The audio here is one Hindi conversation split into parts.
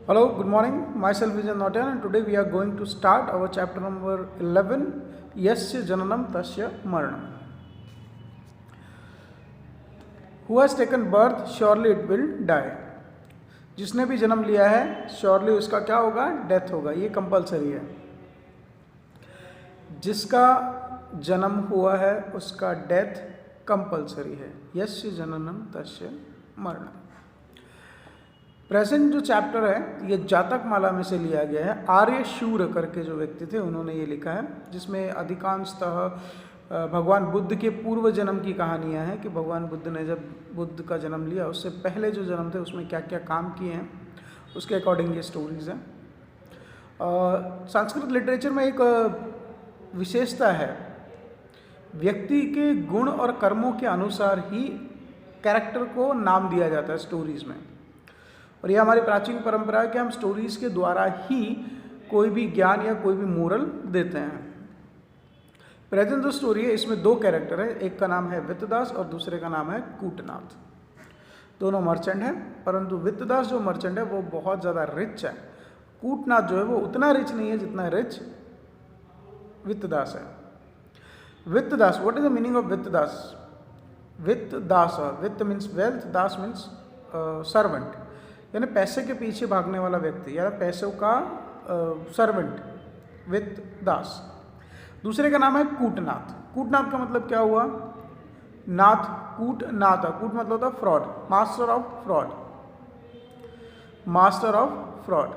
Hello, good morning. Myself Vijay Nautyan and today we are going to start our chapter number 11, Yasya Jananam Tasya Maranam. Who has taken birth, surely it will die. जिसने भी जन्म लिया है श्योरली उसका क्या होगा, डेथ होगा, ये कंपलसरी है. जिसका जन्म हुआ है उसका डेथ कंपलसरी है. यस्य जननम तस्य मरणम. प्रेजेंट जो चैप्टर है ये जातक माला में से लिया गया है. आर्य शूर करके जो व्यक्ति थे उन्होंने ये लिखा है, जिसमें अधिकांशतः भगवान बुद्ध के पूर्व जन्म की कहानियाँ हैं कि भगवान बुद्ध ने जब बुद्ध का जन्म लिया उससे पहले जो जन्म थे उसमें क्या क्या काम किए हैं उसके अकॉर्डिंग ये स्टोरीज़ हैं. संस्कृत लिटरेचर में एक विशेषता है, व्यक्ति के गुण और कर्मों के अनुसार ही कैरेक्टर को नाम दिया जाता है स्टोरीज़ में. और यह हमारी प्राचीन परंपरा है कि हम स्टोरीज़ के द्वारा ही कोई भी ज्ञान या कोई भी मोरल देते हैं. प्रेजेंट जो स्टोरी है इसमें दो कैरेक्टर है, एक का नाम है वित्तदास और दूसरे का नाम है कूटनाथ. दोनों मर्चेंट हैं, परंतु वित्तदास जो मर्चेंट है वो बहुत ज़्यादा रिच है. कूटनाथ जो है वो उतना रिच नहीं है जितना रिच वित्तदास है. Vittadas, what is the meaning of Vittadas? Vittadas, वित्त मीन्स वेल्थ, दास मीन्स सर्वेंट, यानी पैसे के पीछे भागने वाला व्यक्ति या पैसों का सर्वेंट, वित्तदास. दूसरे का नाम है कूटनाथ. कूटनाथ का मतलब क्या हुआ? नाथ, कूटनाथ, कूट मतलब होता है fraud, master of fraud, master of fraud,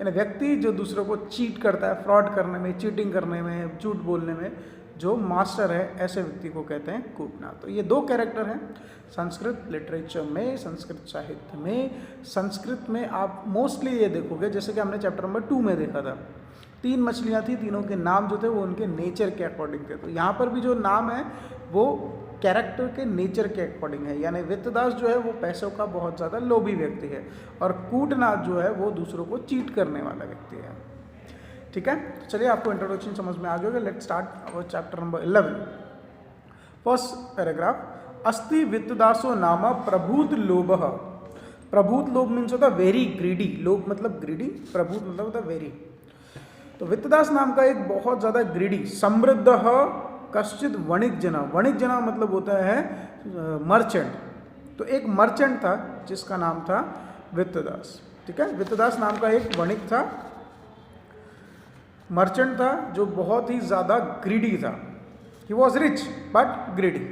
यानी व्यक्ति जो दूसरों को चीट करता है, फ्रॉड करने में, चीटिंग करने में, झूठ बोलने में जो मास्टर है, ऐसे व्यक्ति को कहते हैं कूटनाथ. तो ये दो कैरेक्टर हैं संस्कृत लिटरेचर में, संस्कृत साहित्य में. संस्कृत में आप मोस्टली ये देखोगे, जैसे कि हमने चैप्टर नंबर 2 में देखा था, 3 मछलियाँ थी, तीनों के नाम जो थे वो उनके नेचर के अकॉर्डिंग थे. तो यहाँ पर भी जो नाम है वो कैरेक्टर के नेचर के अकॉर्डिंग है. यानी वित्तदास जो है वो पैसों का बहुत ज़्यादा लोभी व्यक्ति है और कूटनाथ जो है वो दूसरों को चीट करने वाला व्यक्ति है. ठीक है, तो चलिए आपको इंट्रोडक्शन समझ में आ गया होगा. Let's start our chapter number 11. First paragraph. अस्ति वित्तदासो नाम प्रभूत लोभ. प्रभूत लोभ मीन्स होता है वेरी ग्रीडी. लोभ मतलब ग्रीडी, प्रभूत मतलब होता है वेरी. तो वित्तदास नाम का एक बहुत ज़्यादा ग्रीडी, समृद्ध कश्चित वणिक जना. वणिक जना मतलब होता है मर्चेंट. तो एक मर्चेंट था जिसका नाम था वित्तदास. ठीक है, वित्तदास नाम का एक वणिक था, मर्चेंट था, जो बहुत ही ज़्यादा ग्रीडी था. He was rich but greedy.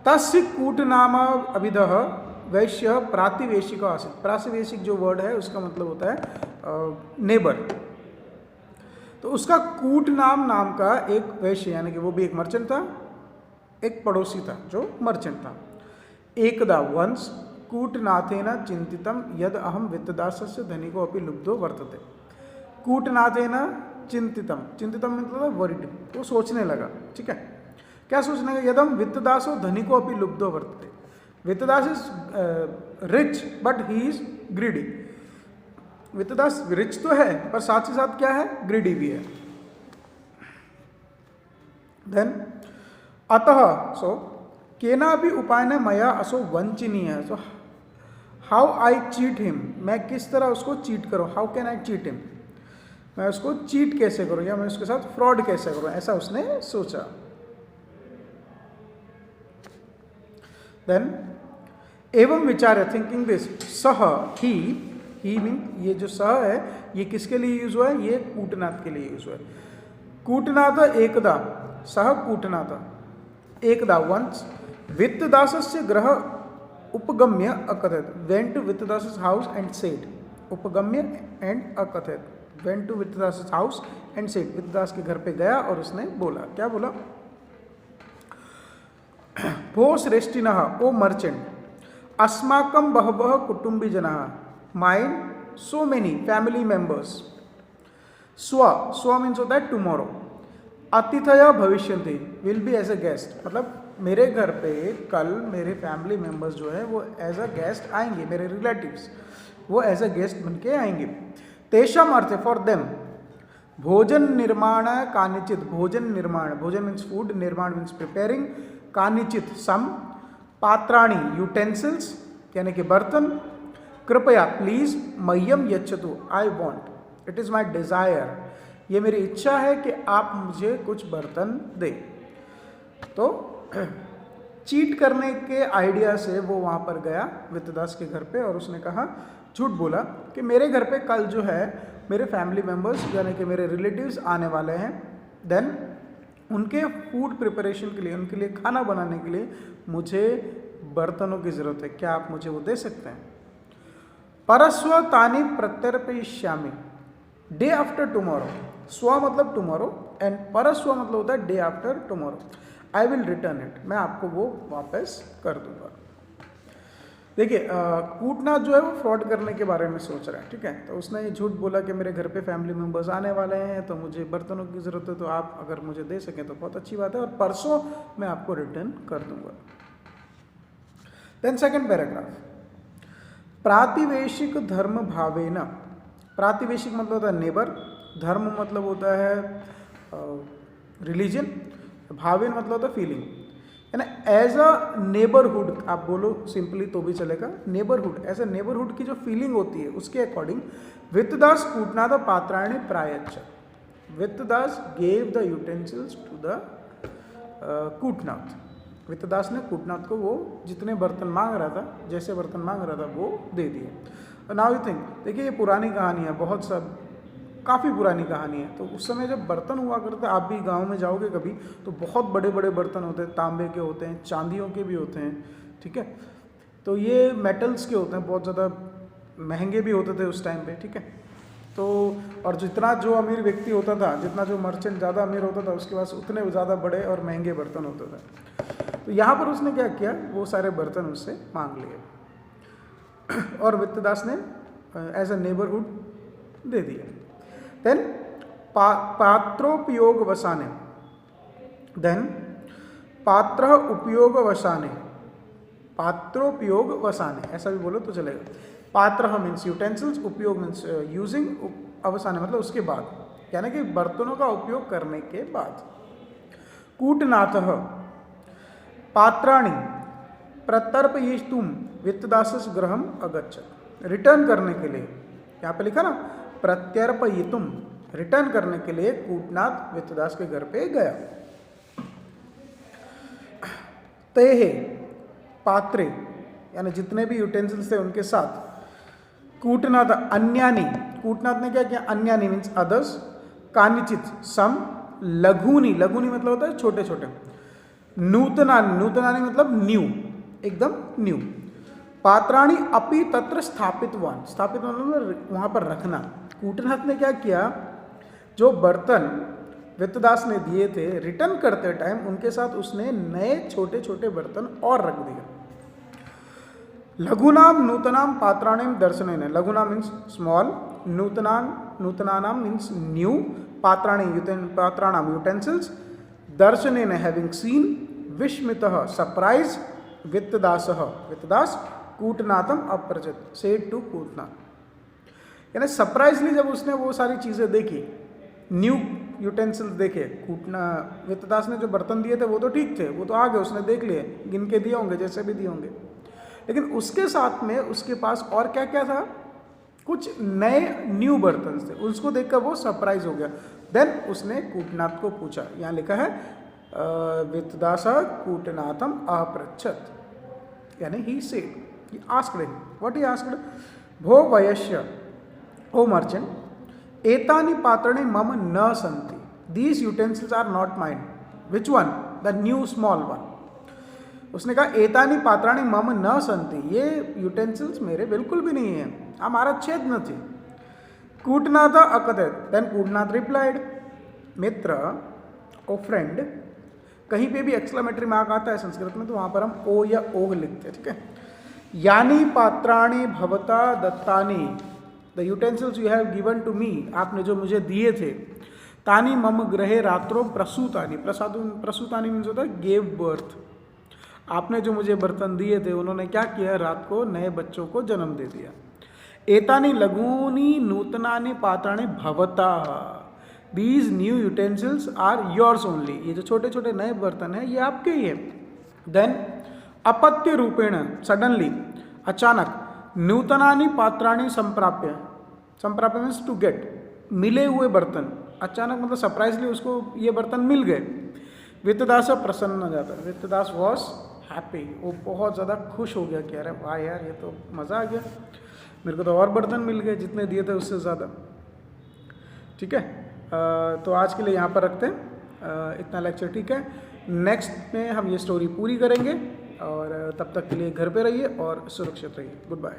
तस्य कूटनाम अभिधः वैश्य प्रातिवेशिक आसीत्. प्रातिवेशिक जो वर्ड है उसका मतलब होता है नेबर. तो उसका कूटनाम नाम का एक वैश्य, यानी कि वो भी एक मर्चेंट था, एक पड़ोसी था जो मर्चेंट था. एकदा वंस कूटनाथेन चिंतितम यद अहम वित्तदासस्य धनिको अपि लुब्धो वर्तते. कूटनाथेन चिंतितम, चिंतितम मतलब वरिड, वो सोचने लगा. ठीक है, क्या सोचने लगा? यदम वित्तदासो धनिको अपि लुब्धो वर्तते. Vittadas is rich but he is greedy. Vittadas rich तो है पर साथ ही साथ क्या है, ग्रीडी भी है. देन अतः सो केनापि उपायन मया असो वंचनीय. So how I cheat him, मैं किस तरह उसको चीट करूं. How can I cheat him, मैं उसको चीट कैसे करूं या मैं उसके साथ फ्रॉड कैसे करूं, ऐसा उसने सोचा. देन एवं विचार्य, थिंकिंग दिस, सह ही मीन ये जो सह है ये किसके लिए यूज हुआ है? ये कूटनाथ के लिए यूज हुआ है. कूटनाथ एकदा, सह कूटनाथ एकदा वंस वित्तदासस्य गृह उपगम्य अकथयत्. Went to Vittadas's house and said. उपगम्य एंड अकथयत्, went to Vittadas's house and said. Vittadas के घर पे गया और उसने बोला, क्या बोला? भो श्रेष्ठिनः, ओ मर्चेंट, अस्माकं बहवः कुटुंबी जनाः, mind so many family members. स्व मीन्स होता है टुमारो. अतिथय भविष्यन्ति, will be as a guest, मतलब मेरे घर पे कल मेरे फैमिली मेंबर्स जो है वो एज अ गेस्ट आएंगे, मेरे रिलेटिव्स वो एज अ गेस्ट बन के आएंगे. तेषाम अर्थ, फॉर देम, भोजन निर्माण कानिचित. भोजन निर्माण, भोजन मीन्स फूड, निर्माण मीन्स प्रिपेयरिंग, कानिचित सम, पात्राणी यूटेंसिल्स यानी कि बर्तन, कृपया प्लीज मह्यम यच्छतु, I want, it is my desire, ये मेरी इच्छा है कि आप मुझे कुछ बर्तन दे। तो चीट करने के आइडिया से वो वहाँ पर गया वित्तदास के घर पे और उसने कहा, झूठ बोला कि मेरे घर पे कल जो है मेरे फैमिली मेम्बर्स यानी कि मेरे रिलेटिव्स आने वाले हैं, देन उनके फूड प्रिपरेशन के लिए, उनके लिए खाना बनाने के लिए मुझे बर्तनों की ज़रूरत है, क्या आप मुझे वो दे सकते हैं? परस्व तानि प्रत्यर्पयिष्यामि, डे आफ्टर टुमारो, स्व मतलब टुमारो एंड परस्व मतलब होता है day after tomorrow, I will return it, मैं आपको वो वापस कर दूंगा। देखिए कूटनाथ जो है वो फ्रॉड करने के बारे में सोच रहा है, ठीक है। तो उसने ये झूठ बोला कि मेरे घर पे फैमिली मेम्बर्स आने वाले हैं तो मुझे बर्तनों की ज़रूरत है, तो आप अगर मुझे दे सकें तो बहुत अच्छी बात है, और परसों मैं आपको रिटर्न कर दूंगा। देन सेकेंड पैराग्राफ, प्रातिवेशिक धर्म भावेन, प्रातिवेशिक मतलब होता है नेबर, धर्म मतलब होता है रिलीजन, भावेन मतलब होता है फीलिंग, यानी एज अ नेबरहुड आप बोलो सिंपली तो भी चलेगा, नेबरहुड, एज अ नेबरहुड की जो फीलिंग होती है उसके अकॉर्डिंग वित्तदास कूटनाथ पात्राणि प्रायच्छ, Vittadas gave the utensils to the Kutnath, Vittadas ने कूटनाथ को वो जितने बर्तन मांग रहा था, जैसे बर्तन मांग रहा था वो दे दिए। नाउ यू थिंक, देखिए ये पुरानी कहानी है, बहुत सब काफ़ी पुरानी कहानी है। तो उस समय जब बर्तन हुआ करते, आप भी गांव में जाओगे कभी तो बहुत बड़े बड़े बर्तन होते हैं, तांबे के होते हैं, चांदियों के भी होते हैं, ठीक है। तो ये मेटल्स के होते हैं, बहुत ज़्यादा महंगे भी होते थे उस टाइम पे, ठीक है। तो और जितना जो अमीर व्यक्ति होता था, जितना जो मर्चेंट ज़्यादा अमीर होता था, उसके पास उतने ज़्यादा बड़े और महंगे बर्तन होते थे। तो यहाँ पर उसने क्या किया, वो सारे बर्तन उससे मांग लिए और वित्तदास ने एज अ नेबरहुड दे दिए। देन पात्रोपयोग वसाने, देन पात्र उपयोग वसाने, पात्रोपयोग वसाने ऐसा भी बोलो तो चलेगा। पात्र मीन्स यूटेंसिल्स, उपयोग मीन्स यूजिंग, अवसाने मतलब उसके बाद, यानी कि बर्तनों का उपयोग करने के बाद। कूटनाथ पात्राणि प्रत्यर्पयितुं वित्तदासस् गृहम् अगच्छत्, रिटर्न करने के लिए, यहाँ पे लिखा ना प्रत्यर्पयितुम, रिटर्न करने के लिए कूटनाथ वित्तदास के घर पे गया। तेहे पात्रे यानी जितने भी यूटेंसिल्स थे उनके साथ, कूटनाथ अन्यानी, कूटनाथ ने क्या किया, अन्यानी मीन्स अदर्स, कानिचित सम, लघुनी, लघुनी मतलब होता है छोटे छोटे, नूतनानी, नूतनानी मतलब न्यू, एकदम न्यू, पात्राणि अपि तत्र स्थापितवान, स्थापित मतलब वहाँ पर रखना। कूटनाथ ने क्या किया, जो बर्तन वित्तदास ने दिए थे रिटर्न करते टाइम उनके साथ उसने नए छोटे छोटे बर्तन और रख दिए। लघुनाम नूतनाम पात्राणिम दर्शनेन, लघुनाम मीन्स स्मॉल, नूतनानाम मीन्स न्यू, पात्राणाम यूटेंसिल्स, दर्शनेन हैविंग सीन, विस्मितः सरप्राइज, वित्तदास कूटनाथम अप्रजत, सेड टू कूटनाथ, यानी सरप्राइजली जब उसने वो सारी चीज़ें देखी, न्यू यूटेंसिल्स देखे, वित्तदास ने जो बर्तन दिए थे वो तो ठीक थे, वो तो आ गए, उसने देख लिए, गिन के दिए होंगे जैसे भी दिए होंगे, लेकिन उसके साथ में उसके पास और क्या क्या था, कुछ नए न्यू बर्तन थे, उसको देखकर वो सरप्राइज हो गया। देन उसने कूटनाथ को पूछा, यहाँ लिखा है वित्तदास कूटनाथम अपृच्छत, यानी he said, he asked him, what he asked, भो वयस्य, ओ मर्चेंट, एतानि पात्राणि मम न सन्ति, these utensils are not mine, which one, the new small one, उसने कहा एतानि पात्राणि मम न सन्ति, ये यूटेंसिल्स मेरे बिल्कुल भी नहीं है, हमारा छेद न थे। कूटनाथ अकथयत्, देन कूटनाथ रिप्लाइड, मित्र ओ फ्रेंड, कहीं पे भी एक्सक्लेमेटरी मार्क आता है संस्कृत में तो वहाँ पर हम ओ या ओह लिखते हैं, ठीक है। यानी पात्राणि भवता दत्तानि, the utensils you have given to me, आपने जो मुझे दिए थे, तानि मम गृहे रात्रो प्रसूतानि, प्रसूतानि मीन्स होता है गेव बर्थ, आपने जो मुझे बर्तन दिए थे उन्होंने क्या किया, रात को नए बच्चों को जन्म दे दिया। एतानि लघूनि नूतनानि पात्राणि भवता, these new utensils are yours only, ये जो छोटे छोटे नए बर्तन हैं ये आपके ही है। देन अपत्य रूपेण, सडनली, अचानक, नूतनानि पात्राणि संप्राप्य, संप्राप्य मीन्स टू गेट, मिले हुए बर्तन, अचानक मतलब सरप्राइजली उसको ये बर्तन मिल गए। वित्तदास प्रसन्न हो जाता है, वित्तदास वॉज हैप्पी, वो बहुत ज़्यादा खुश हो गया कि अरे वाह यार, ये तो मज़ा आ गया, मेरे को तो और बर्तन मिल गए जितने दिए थे उससे ज़्यादा। ठीक है, तो आज के लिए यहाँ पर रखते हैं इतना लेक्चर। ठीक है, नेक्स्ट में हम ये स्टोरी पूरी करेंगे, और तब तक के लिए घर पे रहिए और सुरक्षित रहिए। Good bye.